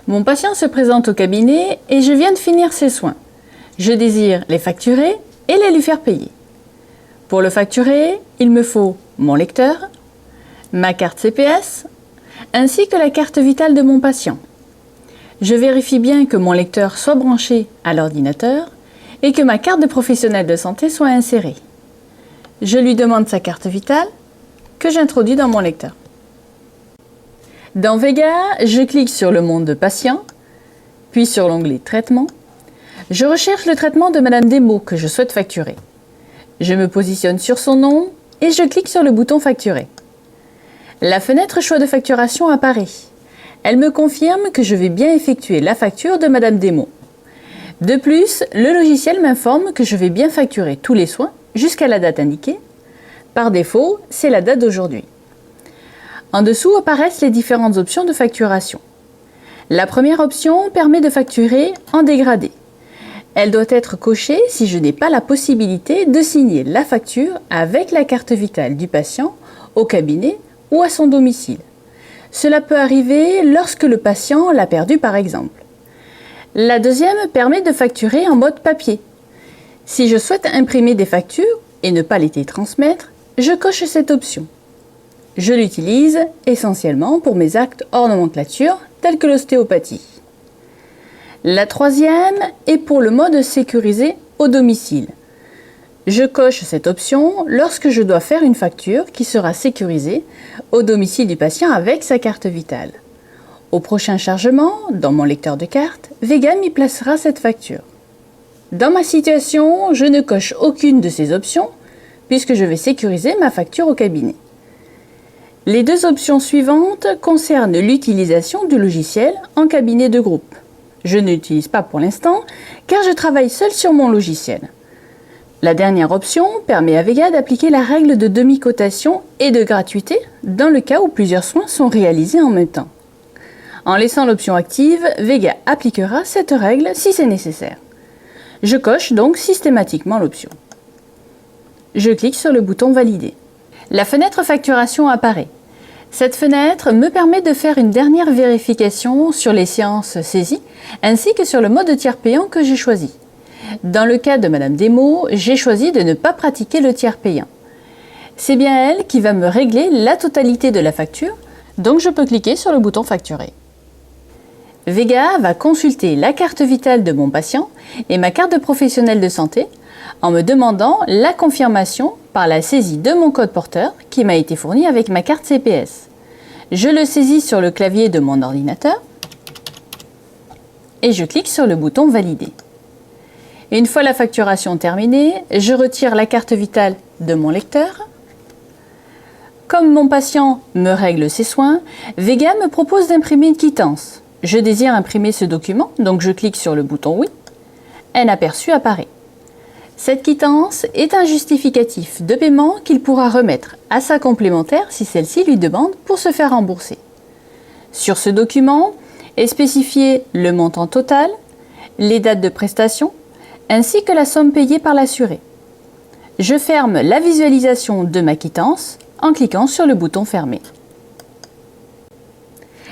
Mon patient se présente au cabinet et je viens de finir ses soins. Je désire les facturer et les lui faire payer. Pour le facturer, il me faut mon lecteur, ma carte CPS, ainsi que la carte vitale de mon patient. Je vérifie bien que mon lecteur soit branché à l'ordinateur et que ma carte de professionnel de santé soit insérée. Je lui demande sa carte vitale que j'introduis dans mon lecteur. Dans Vega, je clique sur le monde de patient, puis sur l'onglet Traitement. Je recherche le traitement de Madame Desmaux que je souhaite facturer. Je me positionne sur son nom et je clique sur le bouton Facturer. La fenêtre Choix de facturation apparaît. Elle me confirme que je vais bien effectuer la facture de Madame Desmaux. De plus, le logiciel m'informe que je vais bien facturer tous les soins jusqu'à la date indiquée. Par défaut, c'est la date d'aujourd'hui. En dessous apparaissent les différentes options de facturation. La première option permet de facturer en dégradé. Elle doit être cochée si je n'ai pas la possibilité de signer la facture avec la carte vitale du patient au cabinet ou à son domicile. Cela peut arriver lorsque le patient l'a perdu par exemple. La deuxième permet de facturer en mode papier. Si je souhaite imprimer des factures et ne pas les transmettre, je coche cette option. Je l'utilise essentiellement pour mes actes hors nomenclature tels que l'ostéopathie. La troisième est pour le mode sécurisé au domicile. Je coche cette option lorsque je dois faire une facture qui sera sécurisée au domicile du patient avec sa carte vitale. Au prochain chargement, dans mon lecteur de carte, Vega m'y placera cette facture. Dans ma situation, je ne coche aucune de ces options puisque je vais sécuriser ma facture au cabinet. Les deux options suivantes concernent l'utilisation du logiciel en cabinet de groupe. Je ne l'utilise pas pour l'instant car je travaille seul sur mon logiciel. La dernière option permet à Vega d'appliquer la règle de demi-cotation et de gratuité dans le cas où plusieurs soins sont réalisés en même temps. En laissant l'option active, Vega appliquera cette règle si c'est nécessaire. Je coche donc systématiquement l'option. Je clique sur le bouton Valider. La fenêtre Facturation apparaît. Cette fenêtre me permet de faire une dernière vérification sur les séances saisies ainsi que sur le mode tiers payant que j'ai choisi. Dans le cas de Madame Desmaux, j'ai choisi de ne pas pratiquer le tiers payant. C'est bien elle qui va me régler la totalité de la facture, donc je peux cliquer sur le bouton Facturer. Vega va consulter la carte vitale de mon patient et ma carte de professionnel de santé en me demandant la confirmation par la saisie de mon code porteur qui m'a été fourni avec ma carte CPS. Je le saisis sur le clavier de mon ordinateur et je clique sur le bouton Valider. Une fois la facturation terminée, je retire la carte vitale de mon lecteur. Comme mon patient me règle ses soins, Vega me propose d'imprimer une quittance. Je désire imprimer ce document, donc je clique sur le bouton Oui. Un aperçu apparaît. Cette quittance est un justificatif de paiement qu'il pourra remettre à sa complémentaire si celle-ci lui demande pour se faire rembourser. Sur ce document est spécifié le montant total, les dates de prestation, ainsi que la somme payée par l'assuré. Je ferme la visualisation de ma quittance en cliquant sur le bouton Fermer.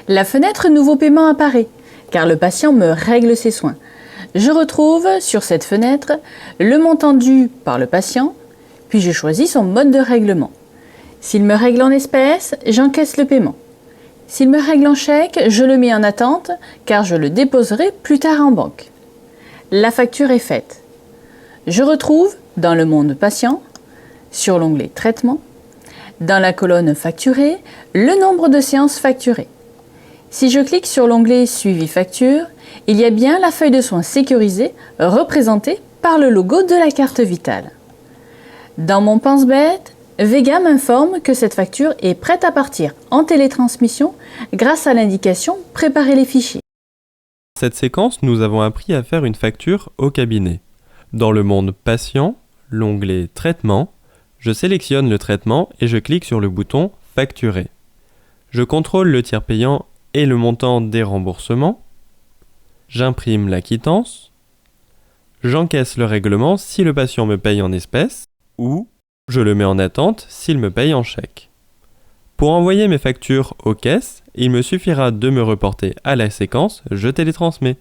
La fenêtre Nouveau paiement apparaît, car le patient me règle ses soins. Je retrouve sur cette fenêtre le montant dû par le patient, puis je choisis son mode de règlement. S'il me règle en espèces, j'encaisse le paiement. S'il me règle en chèque, je le mets en attente, car je le déposerai plus tard en banque. La facture est faite. Je retrouve dans le monde patient, sur l'onglet Traitement, dans la colonne Facturé, le nombre de séances facturées. Si je clique sur l'onglet Suivi facture, il y a bien la feuille de soins sécurisée représentée par le logo de la carte vitale. Dans mon pense-bête, Vega m'informe que cette facture est prête à partir en télétransmission grâce à l'indication Préparer les fichiers. Dans cette séquence, nous avons appris à faire une facture au cabinet. Dans le monde patient, l'onglet Traitement, je sélectionne le traitement et je clique sur le bouton Facturer. Je contrôle le tiers payant et le montant des remboursements. J'imprime la quittance. J'encaisse le règlement si le patient me paye en espèces ou je le mets en attente s'il me paye en chèque. Pour envoyer mes factures aux caisses, il me suffira de me reporter à la séquence « Je télétransmets ».